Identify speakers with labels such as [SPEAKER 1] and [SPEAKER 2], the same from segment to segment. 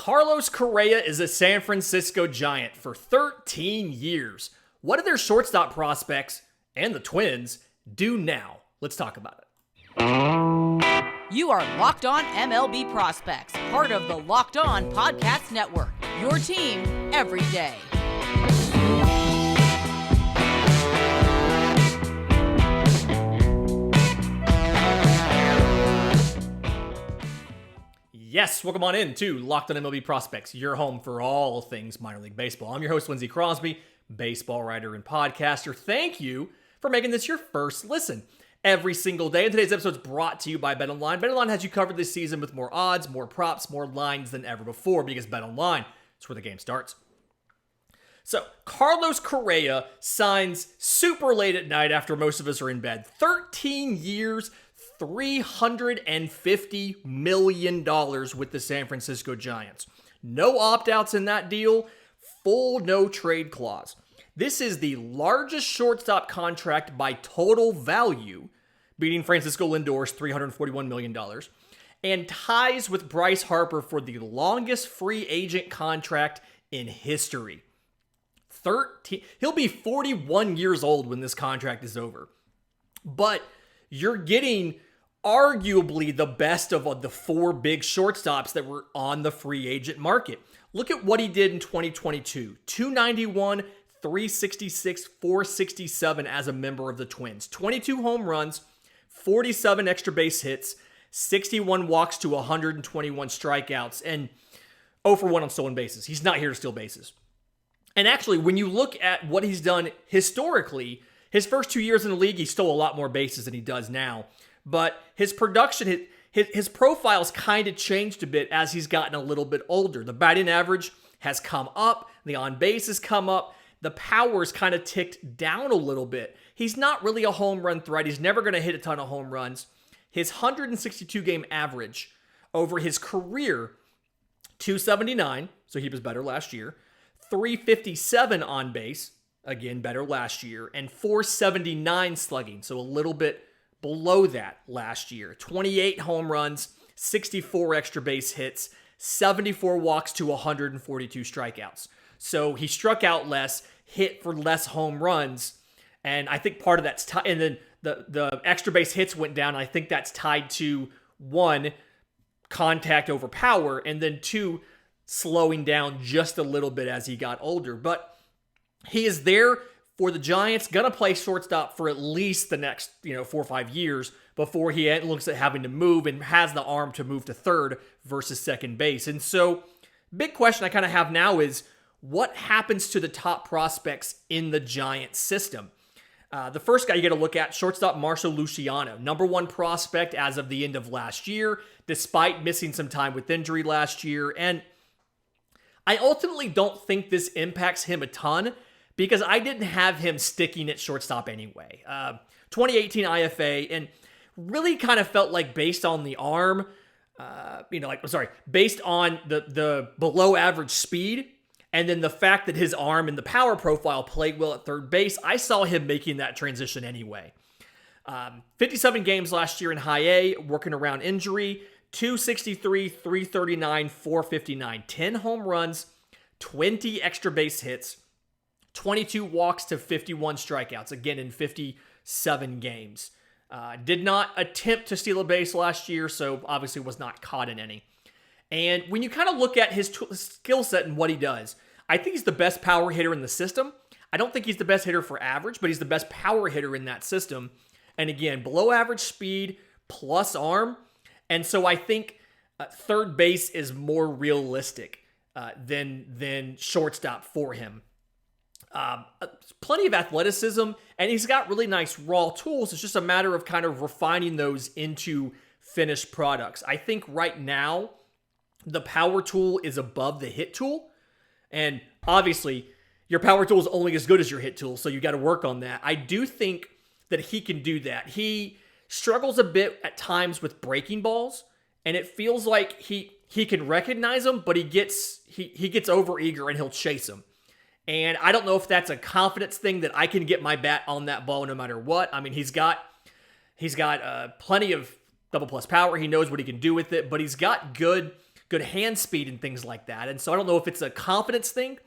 [SPEAKER 1] Carlos Correa is a San Francisco Giant for 13 years. What do their shortstop prospects and the Twins do now? Let's talk about it.
[SPEAKER 2] You are Locked On MLB Prospects, part of the Locked On Podcast Network. Your team every day.
[SPEAKER 1] Yes, welcome on in to Locked On MLB Prospects, your home for all things minor league baseball. I'm your host, Lindsey Crosby, baseball writer and podcaster. Thank you for making this your first listen every single day. And today's episode is brought to you by BetOnline. BetOnline has you covered this season with more odds, more props, more lines than ever before because BetOnline is where the game starts. So, Carlos Correa signs super late at night after most of us are in bed. 13 years, $350 million with the San Francisco Giants. No opt-outs in that deal, full no-trade clause. This is the largest shortstop contract by total value, beating Francisco Lindor's $341 million, and ties with Bryce Harper for the longest free agent contract in history. He'll be 41 years old when this contract is over. But you're getting arguably the best of the four big shortstops that were on the free agent market. Look at what he did in 2022. 291, 366, 467 as a member of the Twins. 22 home runs, 47 extra base hits, 61 walks to 121 strikeouts, and 0 for 1 on stolen bases. He's not here to steal bases. And actually, when you look at what he's done historically, his first 2 years in the league, he stole a lot more bases than he does now. But his production, his profile's kind of changed a bit as he's gotten a little bit older. The batting average has come up. The on-base has come up. The power's kind of ticked down a little bit. He's not really a home run threat. He's never going to hit a ton of home runs. His 162-game average over his career, 279, so he was better last year, 357 on base, again, better last year, and 479 slugging, so a little bit below that last year. 28 home runs, 64 extra base hits, 74 walks to 142 strikeouts. So he struck out less, hit for less home runs, and I think part of that's tied, and then the extra base hits went down. I think that's tied to, one, contact over power, and then two, slowing down just a little bit as he got older. But he is there for the Giants, gonna play shortstop for at least the next 4 or 5 years before he looks at having to move and has the arm to move to third versus second base. And so, big question I kind of have now is, what happens to the top prospects in the Giants system? The first guy you got to look at, shortstop Marco Luciano, number one prospect as of the end of last year, despite missing some time with injury last year. And I ultimately don't think this impacts him a ton because I didn't have him sticking at shortstop anyway. 2018 IFA, and really kind of felt like based on the arm, based on the below average speed, and then the fact that his arm and the power profile played well at third base, I saw him making that transition anyway. 57 games last year in high A, working around injury, 263, 339, 459, 10 home runs, 20 extra base hits, 22 walks to 51 strikeouts, again in 57 games. Did not attempt to steal a base last year, so obviously was not caught in any. And when you kind of look at his skill set and what he does, I think he's the best power hitter in the system. I don't think he's the best hitter for average, but he's the best power hitter in that system. And again, below average speed plus arm. And so I think third base is more realistic than shortstop for him. Plenty of athleticism, and he's got really nice raw tools. It's just a matter of kind of refining those into finished products. I think right now, the power tool is above the hit tool. And obviously, your power tool is only as good as your hit tool, so you got to work on that. I do think that he can do that. He struggles a bit at times with breaking balls, and it feels like he can recognize them, but he gets over eager and he'll chase them. And I don't know if that's a confidence thing that I can get my bat on that ball no matter what. I mean, he's got plenty of double plus power. He knows what he can do with it, but he's got good good hand speed and things like that. And so I don't know if it's a confidence thing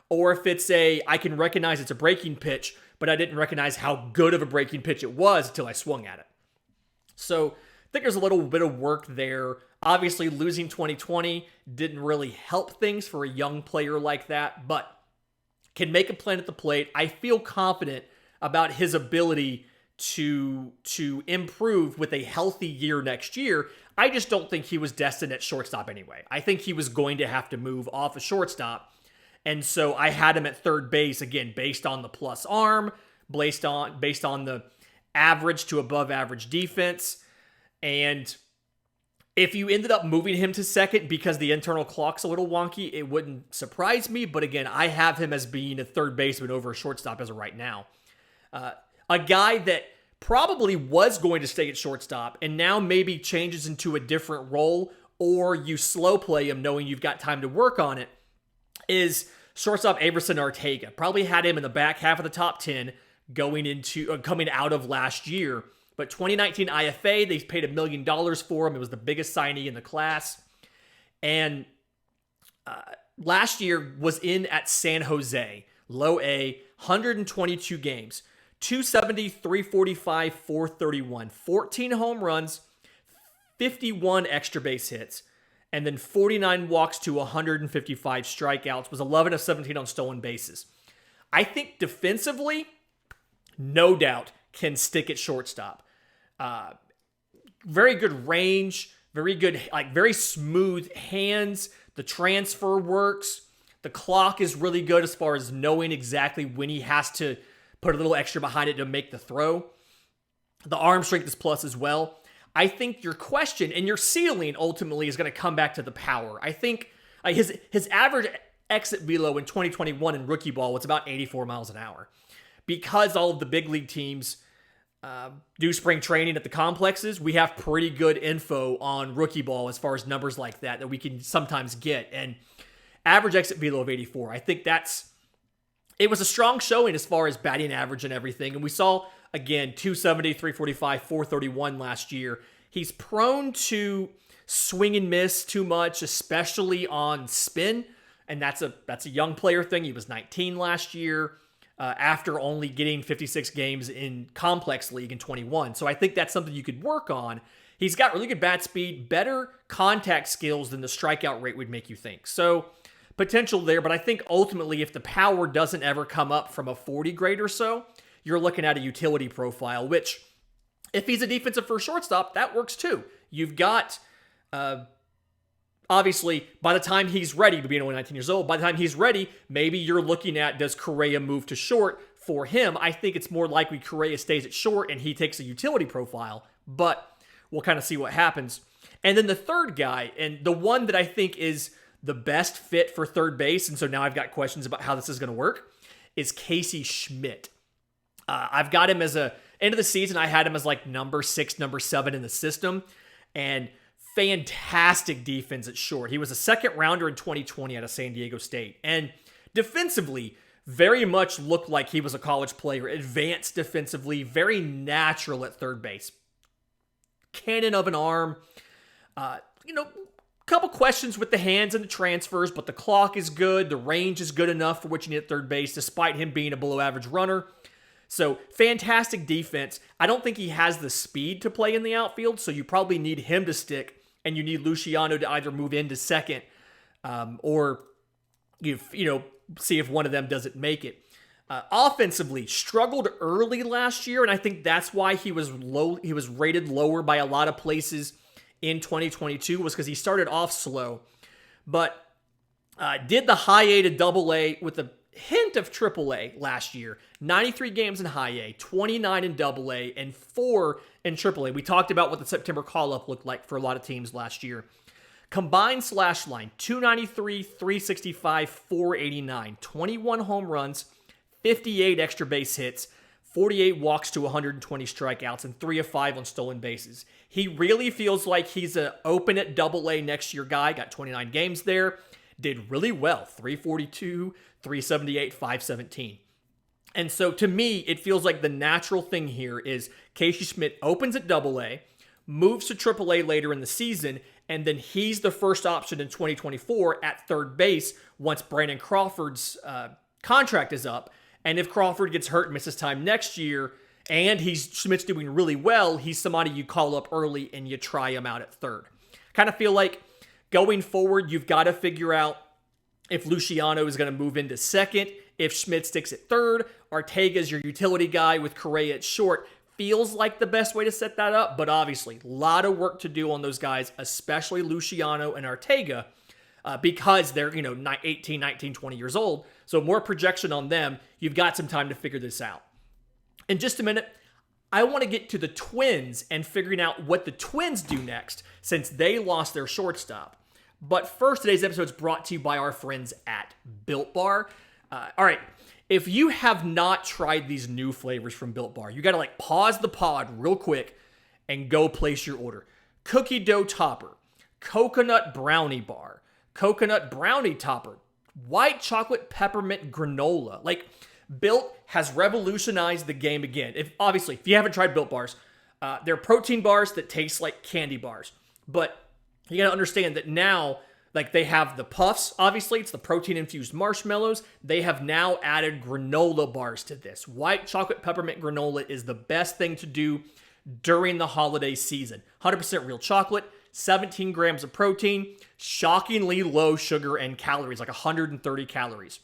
[SPEAKER 1] or if it's I can recognize it's a breaking pitch, but I didn't recognize how good of a breaking pitch it was until I swung at it. So I think there's a little bit of work there. Obviously, losing 2020 didn't really help things for a young player like that, but can make a play at the plate. I feel confident about his ability to improve with a healthy year next year. I just don't think he was destined at shortstop anyway. I think he was going to have to move off of shortstop. And so I had him at third base, again, based on the plus arm, based on the average to above average defense. And if you ended up moving him to second because the internal clock's a little wonky, it wouldn't surprise me. But again, I have him as being a third baseman over a shortstop as of right now. A guy that probably was going to stay at shortstop and now maybe changes into a different role, or you slow play him knowing you've got time to work on it, is shortstop Aeverson Arteaga. Probably had him in the back half of the top 10 coming out of last year. But 2019 IFA, they paid $1 million for him. It was the biggest signee in the class. And last year was in at San Jose, low A, 122 games, 270, 345, 431, 14 home runs, 51 extra base hits, and then 49 walks to 155 strikeouts, was 11 of 17 on stolen bases. I think defensively, no doubt, can stick at shortstop. Very good range, very good, very smooth hands. The transfer works. The clock is really good as far as knowing exactly when he has to put a little extra behind it to make the throw. The arm strength is plus as well. I think your question and your ceiling ultimately is going to come back to the power. I think his average exit velo in 2021 in rookie ball was about 84 miles an hour. Because all of the big league teams do spring training at the complexes, we have pretty good info on rookie ball as far as numbers like that we can sometimes get. And average exit velo of 84, I think it was a strong showing as far as batting average and everything. And we saw, again, 270, 345, 431 last year. He's prone to swing and miss too much, especially on spin. And that's a young player thing. He was 19 last year after only getting 56 games in complex league in 21. So I think that's something you could work on. He's got really good bat speed, better contact skills than the strikeout rate would make you think. So potential there, but I think ultimately if the power doesn't ever come up from a 40 grade or so, you're looking at a utility profile, which if he's a defensive first shortstop, that works too. You've got, obviously, by the time he's ready, being only 19 years old, by the time he's ready, maybe you're looking at, does Correa move to short for him? I think it's more likely Correa stays at short and he takes a utility profile, but we'll kind of see what happens. And then the third guy, and the one that I think is the best fit for third base, and so now I've got questions about how this is going to work, is Casey Schmitt. I've got him as end of the season, I had him as number 6, number 7 in the system, and fantastic defense at short. He was a second rounder in 2020 out of San Diego State, and defensively, very much looked like he was a college player, advanced defensively, very natural at third base. Cannon of an arm, couple questions with the hands and the transfers, but the clock is good. The range is good enough for what you need at third base, despite him being a below average runner. So fantastic defense. I don't think he has the speed to play in the outfield, so you probably need him to stick, and you need Luciano to either move into second or see if one of them doesn't make it. Offensively, struggled early last year, and I think that's why he was low. He was rated lower by a lot of places in 2022, was because he started off slow, but did the high A to double A with a hint of triple A last year. 93 games in high A, 29 in double A, and 4 in triple A. We talked about what the September call-up looked like for a lot of teams last year. Combined slash line, 293, 365, 489, 21 home runs, 58 extra base hits, 48 walks to 120 strikeouts, and 3 of 5 on stolen bases. He really feels like he's an open at double A next year guy. Got 29 games there. Did really well. 342, 378, 517. And so to me, it feels like the natural thing here is Casey Schmitt opens at double A, moves to triple A later in the season, and then he's the first option in 2024 at third base once Brandon Crawford's contract is up. And if Crawford gets hurt and misses time next year, and Schmidt's doing really well, he's somebody you call up early and you try him out at third. Kind of feel like going forward, you've got to figure out if Luciano is going to move into second, if Schmitt sticks at third, Arteaga is your utility guy with Correa at short. Feels like the best way to set that up, but obviously a lot of work to do on those guys, especially Luciano and Arteaga, because they're 18, 19, 20 years old. So more projection on them. You've got some time to figure this out. In just a minute, I want to get to the Twins and figuring out what the Twins do next since they lost their shortstop. But first, today's episode is brought to you by our friends at Built Bar. All right, if you have not tried these new flavors from Built Bar, you got to pause the pod real quick and go place your order. Cookie dough topper, coconut brownie bar, coconut brownie topper, white chocolate peppermint granola. Built has revolutionized the game again. If you haven't tried Built Bars, they're protein bars that taste like candy bars. But you got to understand that now, they have the puffs, obviously, it's the protein-infused marshmallows. They have now added granola bars to this. White chocolate peppermint granola is the best thing to do during the holiday season. 100% real chocolate, 17 grams of protein, shockingly low sugar and calories, 130 calories.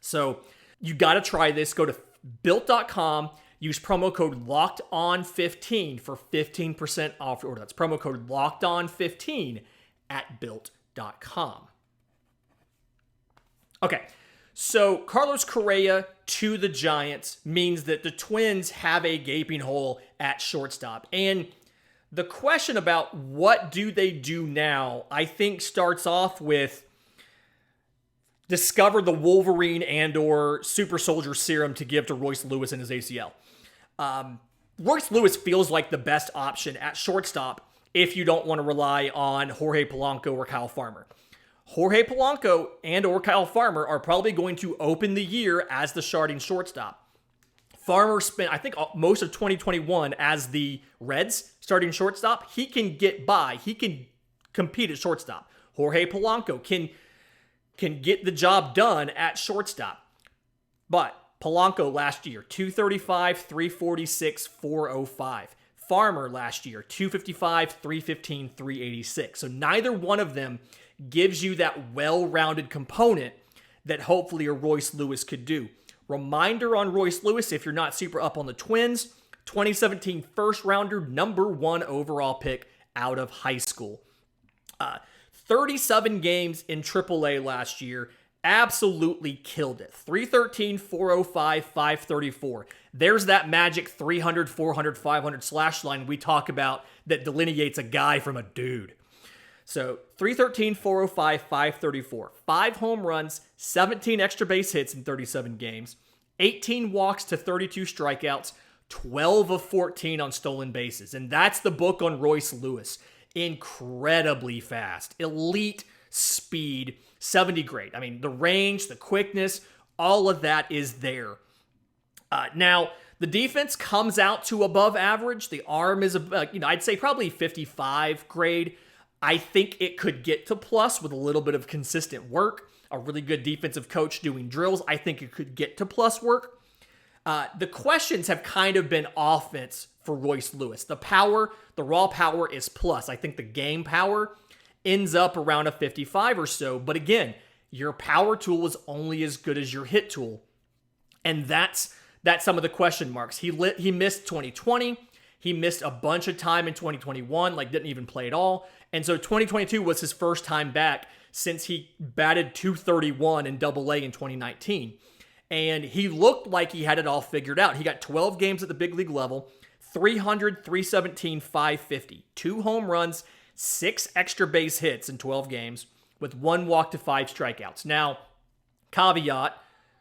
[SPEAKER 1] So you got to try this. Go to Built.com. Use promo code LOCKEDON15 for 15% off your order. That's promo code LOCKEDON15 at Built.com. Okay, so Carlos Correa to the Giants means that the Twins have a gaping hole at shortstop. And the question about what do they do now, I think starts off with discover the Wolverine and or super soldier serum to give to Royce Lewis in his ACL. Royce Lewis feels like the best option at shortstop if you don't want to rely on Jorge Polanco or Kyle Farmer. Jorge Polanco and or Kyle Farmer are probably going to open the year as the starting shortstop. Farmer spent, I think, most of 2021 as the Reds starting shortstop. He can get by. He can compete at shortstop. Jorge Polanco can get the job done at shortstop. But Polanco last year, 235, 346, 405. Farmer last year, 255, 315, 386. So neither one of them gives you that well-rounded component that hopefully a Royce Lewis could do. Reminder on Royce Lewis, if you're not super up on the Twins, 2017 first rounder, number 1 overall pick out of high school. 37 games in AAA last year, absolutely killed it. 313, 405, 534. There's that magic 300, 400, 500 slash line we talk about that delineates a guy from a dude. So 313, 405, 534. 5 home runs, 17 extra base hits in 37 games, 18 walks to 32 strikeouts, 12 of 14 on stolen bases. And that's the book on Royce Lewis. Incredibly fast, elite speed, 70 grade. I mean, the range, the quickness, all of that is there. Now, the defense comes out to above average. The arm is, I'd say probably 55 grade. I think it could get to plus with a little bit of consistent work. A really good defensive coach doing drills. I think it could get to plus work. The questions have kind of been offense for Royce Lewis. The power, the raw power is plus. I think the game power ends up around a 55 or so. But again, your power tool is only as good as your hit tool. And that's some of the question marks. He missed 2020. He missed a bunch of time in 2021, didn't even play at all. And so 2022 was his first time back since he batted 231 in AA in 2019. And he looked like he had it all figured out. He got 12 games at the big league level, 300, 317, 550, 2 home runs, 6 extra base hits in 12 games with 1 walk to 5 strikeouts. Now, caveat,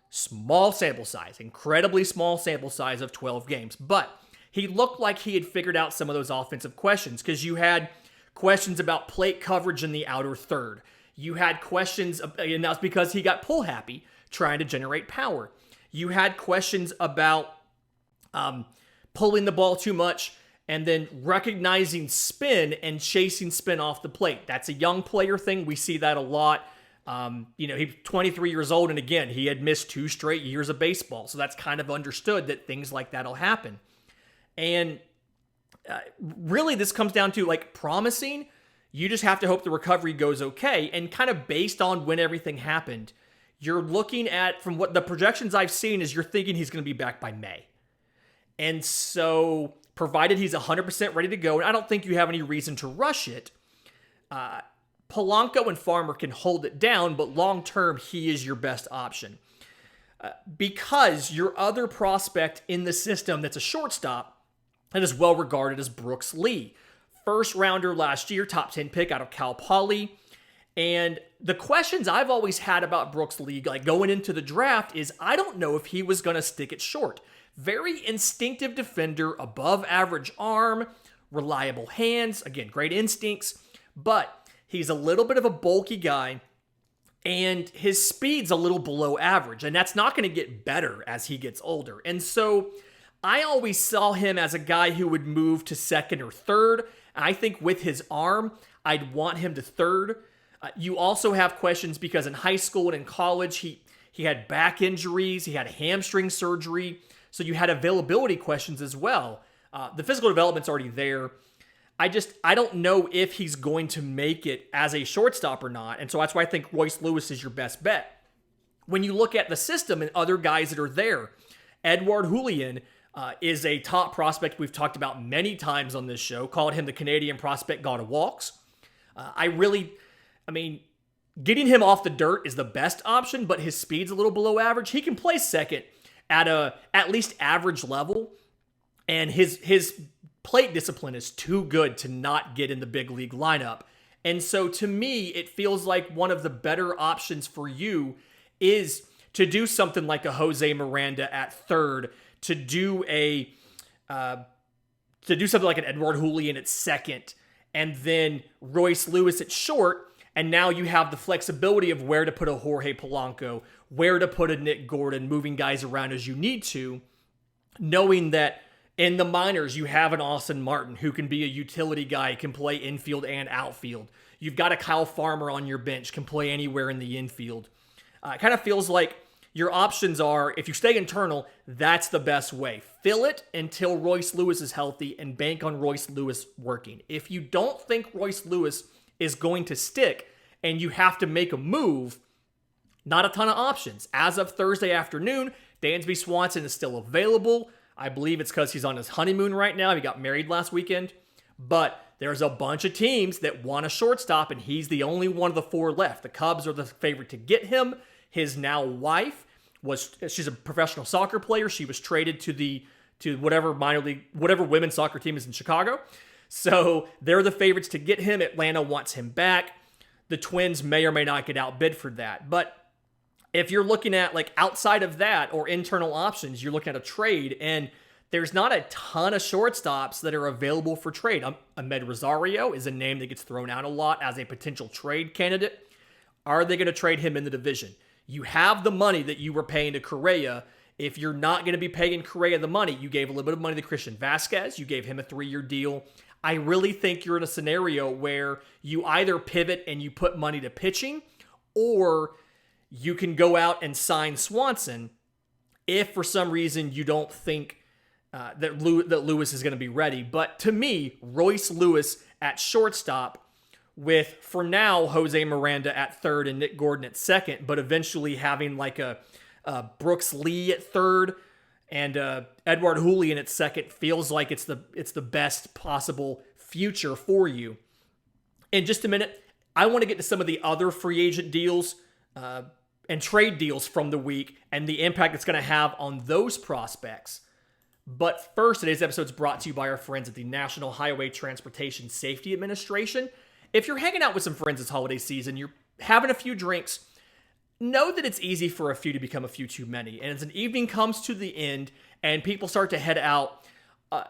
[SPEAKER 1] small sample size, incredibly small sample size of 12 games. But he looked like he had figured out some of those offensive questions because you had questions about plate coverage in the outer third. You had questions, and that's because he got pull happy trying to generate power. You had questions about pulling the ball too much and then recognizing spin and chasing spin off the plate. That's a young player thing. We see that a lot. He's 23 years old, and again, he had missed 2 straight years of baseball, so that's kind of understood that things like that'll happen. And really, this comes down to like promising. You just have to hope the recovery goes okay, and kind of based on when everything happened, you're looking at, from what the projections I've seen, is you're thinking he's going to be back by May. And so, provided he's 100% ready to go, and I don't think you have any reason to rush it, Polanco and Farmer can hold it down, but long-term, he is your best option. Because your other prospect in the system that's a shortstop that is well regarded as Brooks Lee. First rounder last year, top 10 pick out of Cal Poly. And the questions I've always had about Brooks Lee, like going into the draft, is I don't know if he was going to stick it short. Very instinctive defender, above average arm, reliable hands, again, great instincts, but he's a little bit of a bulky guy, and his speed's a little below average, and that's not going to get better as he gets older. And so I always saw him as a guy who would move to second or third. I think with his arm, I'd want him to third. You also have questions because in high school and in college, he had back injuries, he had hamstring surgery, so you had availability questions as well. The physical development's already there. I don't know if he's going to make it as a shortstop or not, and so that's why I think Royce Lewis is your best bet. When you look at the system and other guys that are there, Edouard Julien is a top prospect we've talked about many times on this show, called him the Canadian prospect god of walks. Getting him off the dirt is the best option, but his speed's a little below average. He can play second at at least average level, and his plate discipline is too good to not get in the big league lineup. And so to me, it feels like one of the better options for you is to do something like a Jose Miranda at third, to do something like an Edouard Julien at second, and then Royce Lewis at short. And now you have the flexibility of where to put a Jorge Polanco, where to put a Nick Gordon, moving guys around as you need to, knowing that in the minors, you have an Austin Martin who can be a utility guy, can play infield and outfield. You've got a Kyle Farmer on your bench, can play anywhere in the infield. It kind of feels like your options are, if you stay internal, that's the best way. Fill it until Royce Lewis is healthy and bank on Royce Lewis working. If you don't think Royce Lewis is going to stick and you have to make a move, not a ton of options. As of Thursday afternoon, Dansby Swanson is still available. I believe it's because he's on his honeymoon right now. He got married last weekend. But there's a bunch of teams that want a shortstop, and he's the only one of the 4 left. The Cubs are the favorite to get him. His now wife, she's a professional soccer player. She was traded to whatever minor league, whatever women's soccer team is in Chicago. So they're the favorites to get him. Atlanta wants him back. The Twins may or may not get outbid for that. But if you're looking at like outside of that or internal options, you're looking at a trade, and there's not a ton of shortstops that are available for trade. Ahmed Rosario is a name that gets thrown out a lot as a potential trade candidate. Are they going to trade him in the division? You have the money that you were paying to Correa. If you're not going to be paying Correa the money, you gave a little bit of money to Christian Vasquez. You gave him a 3-year deal. I really think you're in a scenario where you either pivot and you put money to pitching, or you can go out and sign Swanson if for some reason you don't think that Lewis is going to be ready. But to me, Royce Lewis at shortstop with, for now, Jose Miranda at third and Nick Gordon at second, but eventually having like a Brooks Lee at third and Edouard Julien at second feels like it's the best possible future for you. In just a minute, I want to get to some of the other free agent deals and trade deals from the week and the impact it's going to have on those prospects. But first, today's episode is brought to you by our friends at the National Highway Transportation Safety Administration. If you're hanging out with some friends this holiday season, you're having a few drinks, know that it's easy for a few to become a few too many. And as an evening comes to the end and people start to head out,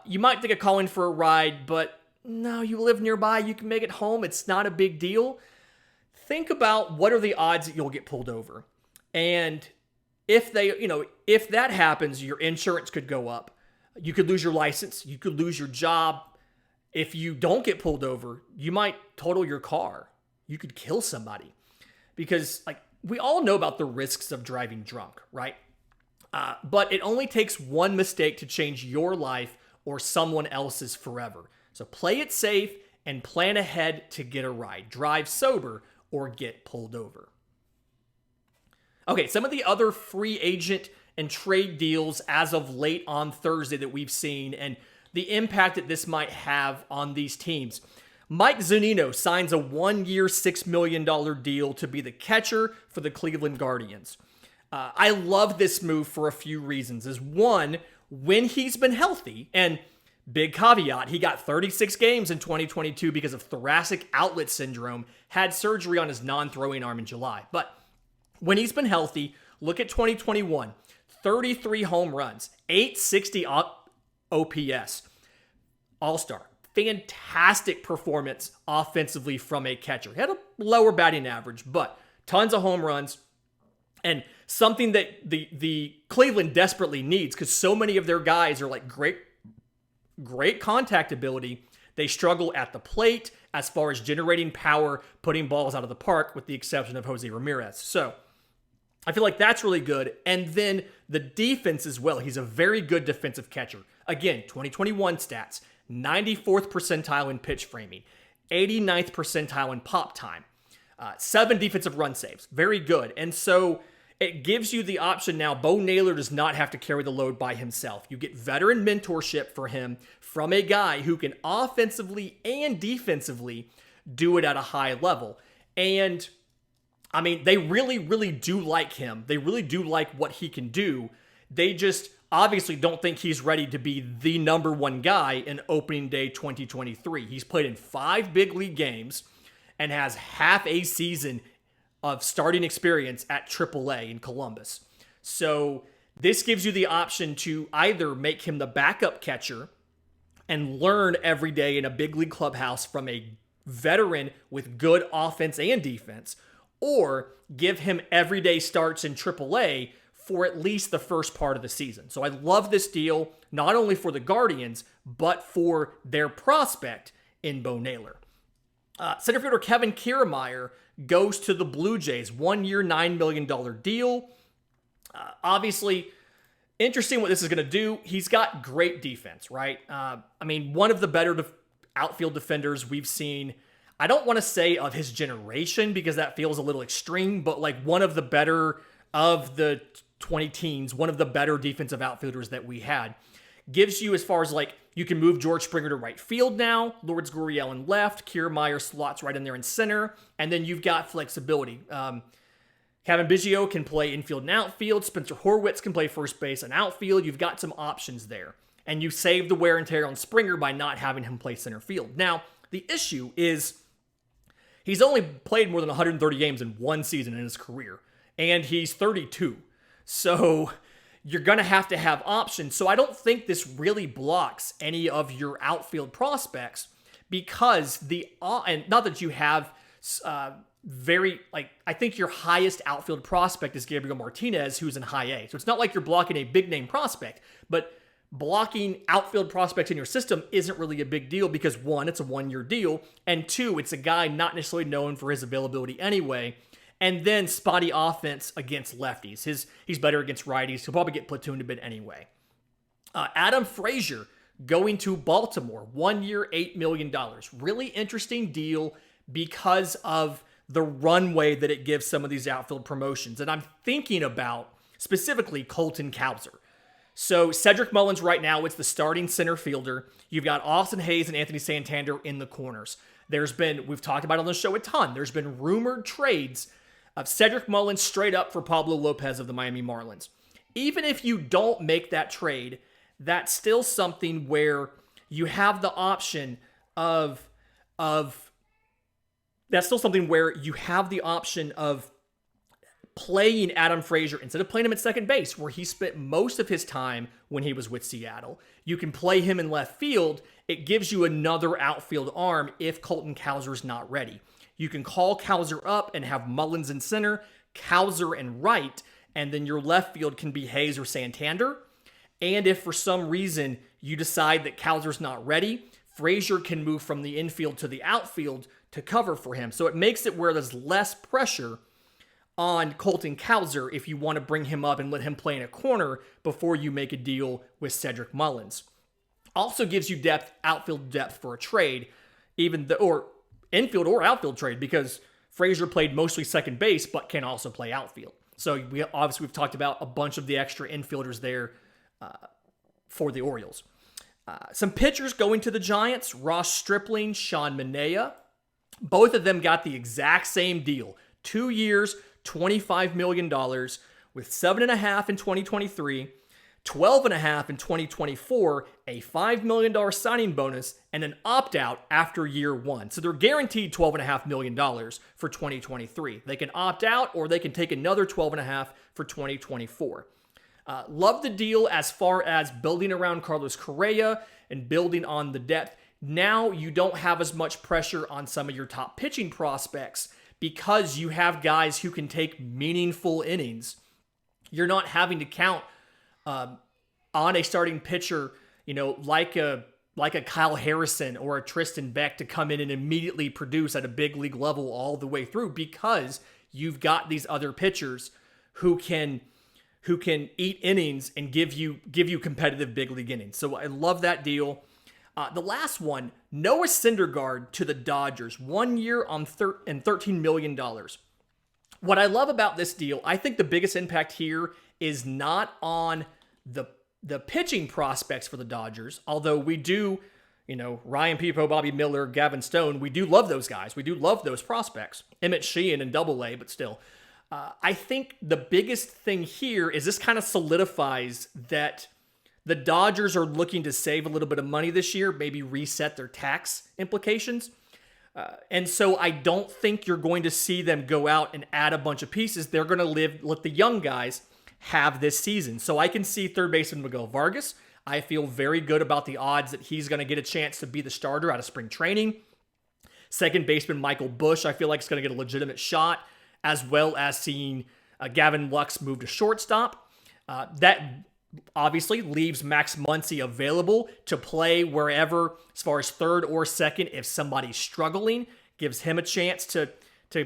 [SPEAKER 1] you might think of calling for a ride, but no, you live nearby, you can make it home, it's not a big deal. Think about what are the odds that you'll get pulled over. And if that happens, your insurance could go up. You could lose your license. You could lose your job. if you don't get pulled over, you might total your car. You could kill somebody. Because like we all know about the risks of driving drunk, right? But it only takes one mistake to change your life or someone else's forever. So play it safe and plan ahead to get a ride. Drive sober or get pulled over. Okay, some of the other free agent and trade deals as of late on Thursday that we've seen and the impact that this might have on these teams. Mike Zunino signs a 1-year, $6 million deal to be the catcher for the Cleveland Guardians. I love this move for a few reasons. Is one, when he's been healthy, and big caveat, he got 36 games in 2022 because of thoracic outlet syndrome, had surgery on his non-throwing arm in July. But when he's been healthy, look at 2021, 33 home runs, 860 OPS, All-Star. Fantastic performance offensively from a catcher. He had a lower batting average, but tons of home runs. And something that the Cleveland desperately needs, because so many of their guys are like great contact ability. They struggle at the plate as far as generating power, putting balls out of the park, with the exception of Jose Ramirez. So I feel like that's really good. And then the defense as well. He's a very good defensive catcher. Again, 2021 stats, 94th percentile in pitch framing, 89th percentile in pop time, 7 defensive run saves. Very good. And so it gives you the option now. Bo Naylor does not have to carry the load by himself. You get veteran mentorship for him from a guy who can offensively and defensively do it at a high level. And I mean, they really, really do like him. They really do like what he can do. They just obviously don't think he's ready to be the number one guy in opening day 2023. He's played in 5 big league games and has half a season of starting experience at AAA in Columbus. So this gives you the option to either make him the backup catcher and learn every day in a big league clubhouse from a veteran with good offense and defense, or give him everyday starts in AAA for at least the first part of the season. So I love this deal, not only for the Guardians, but for their prospect in Bo Naylor. Center fielder Kevin Kiermaier goes to the Blue Jays, 1-year, $9 million deal. Obviously, interesting what this is going to do. He's got great defense, right? I mean, one of the better outfield defenders we've seen. I don't want to say of his generation because that feels a little extreme, but like one of the better of the 20 teens, one of the better defensive outfielders that we had. Gives you as far as like, you can move George Springer to right field now, Lourdes Gurriel in left, Kiermaier slots right in there in center, and then you've got flexibility. Kevin Biggio can play infield and outfield, Spencer Horwitz can play first base and outfield. You've got some options there. And you save the wear and tear on Springer by not having him play center field. Now, the issue is he's only played more than 130 games in one season in his career, and he's 32. So you're going to have options. So I don't think this really blocks any of your outfield prospects because and not that you have I think your highest outfield prospect is Gabriel Martinez, who's in high A. So it's not like you're blocking a big name prospect, but blocking outfield prospects in your system isn't really a big deal because 1, it's a 1-year deal, and 2, it's a guy not necessarily known for his availability anyway. And then spotty offense against lefties. He's better against righties. He'll probably get platooned a bit anyway. Adam Frazier going to Baltimore. 1-year, $8 million. Really interesting deal because of the runway that it gives some of these outfield promotions. And I'm thinking about specifically Colton Cowser. So Cedric Mullins right now, it's the starting center fielder. You've got Austin Hayes and Anthony Santander in the corners. We've talked about it on the show a ton. There's been rumored trades of Cedric Mullins straight up for Pablo Lopez of the Miami Marlins. Even if you don't make that trade, that's still something where you have the option of playing Adam Frazier instead of playing him at second base, where he spent most of his time when he was with Seattle. You can play him in left field. It gives you another outfield arm if Colton Cowser's not ready. You can call Cowser up and have Mullins in center, Cowser in right, and then your left field can be Hayes or Santander. And if for some reason you decide that Cowser's not ready, Frazier can move from the infield to the outfield to cover for him. So it makes it where there's less pressure on Colton Cowser if you want to bring him up and let him play in a corner before you make a deal with Cedric Mullins. Also gives you depth, outfield depth for a trade, or infield or outfield trade, because Frazier played mostly second base but can also play outfield. So we've talked about a bunch of the extra infielders there for the Orioles. Some pitchers going to the Giants: Ross Stripling, Sean Manaea. Both of them got the exact same deal. 2 years, $25 million, with $7.5 in 2023, $12.5 in 2024, a $5 million signing bonus, and an opt-out after year one. So they're guaranteed $12.5 million for 2023. They can opt out, or they can take another $12.5 for 2024. Love the deal as far as building around Carlos Correa and building on the depth. Now you don't have as much pressure on some of your top pitching prospects because you have guys who can take meaningful innings. You're not having to count on a starting pitcher, like a Kyle Harrison or a Tristan Beck to come in and immediately produce at a big league level all the way through, because you've got these other pitchers who can eat innings and give you competitive big league innings. So I love that deal. The last one, Noah Syndergaard to the Dodgers, 1 year and $13 million. What I love about this deal, I think the biggest impact here is not on the pitching prospects for the Dodgers, although we do, Ryan Peepo, Bobby Miller, Gavin Stone, we do love those guys. We do love those prospects. Emmett Sheehan in Double-A, but still. I think the biggest thing here is this kind of solidifies that the Dodgers are looking to save a little bit of money this year, maybe reset their tax implications. And so I don't think you're going to see them go out and add a bunch of pieces. They're going to let the young guys have this season. So I can see third baseman Miguel Vargas. I feel very good about the odds that he's going to get a chance to be the starter out of spring training. Second baseman Michael Busch, I feel like is going to get a legitimate shot, as well as seeing Gavin Lux move to shortstop. That obviously leaves Max Muncy available to play wherever, as far as third or second, if somebody's struggling, gives him a chance to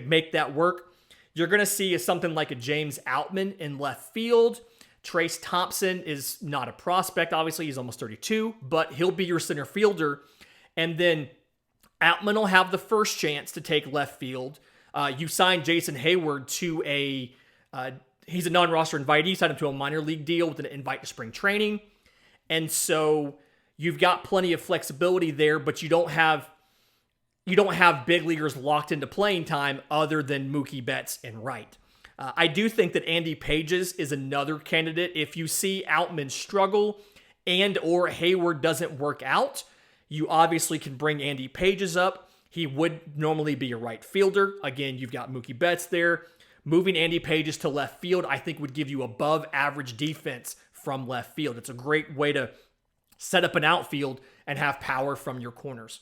[SPEAKER 1] make that work. You're going to see something like a James Outman in left field. Trace Thompson is not a prospect, obviously. He's almost 32, but he'll be your center fielder. And then Outman will have the first chance to take left field. You signed Jason Hayward to he's a non-roster invitee, signed him to a minor league deal with an invite to spring training. And so you've got plenty of flexibility there, but you don't have big leaguers locked into playing time other than Mookie Betts and Wright. I do think that Andy Pages is another candidate. If you see Outman struggle and or Hayward doesn't work out, you obviously can bring Andy Pages up. He would normally be a right fielder. Again, you've got Mookie Betts there. Moving Andy Pages to left field, I think, would give you above average defense from left field. It's a great way to set up an outfield and have power from your corners.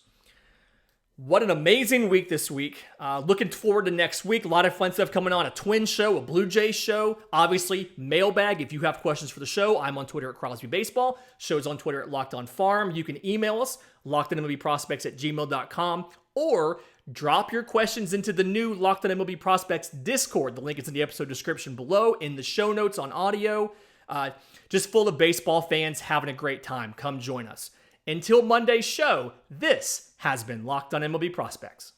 [SPEAKER 1] What an amazing week this week. Looking forward to next week. A lot of fun stuff coming on. A Twins show, a Blue Jays show. Obviously, mailbag. If you have questions for the show, I'm on Twitter at Crosby Baseball. Show's on Twitter at Locked On Farm. You can email us, lockedonmlbprospects@gmail.com, or drop your questions into the new Locked On MLB Prospects Discord. The link is in the episode description below, in the show notes on audio. Just full of baseball fans having a great time. Come join us. Until Monday's show, this has been Locked On MLB Prospects.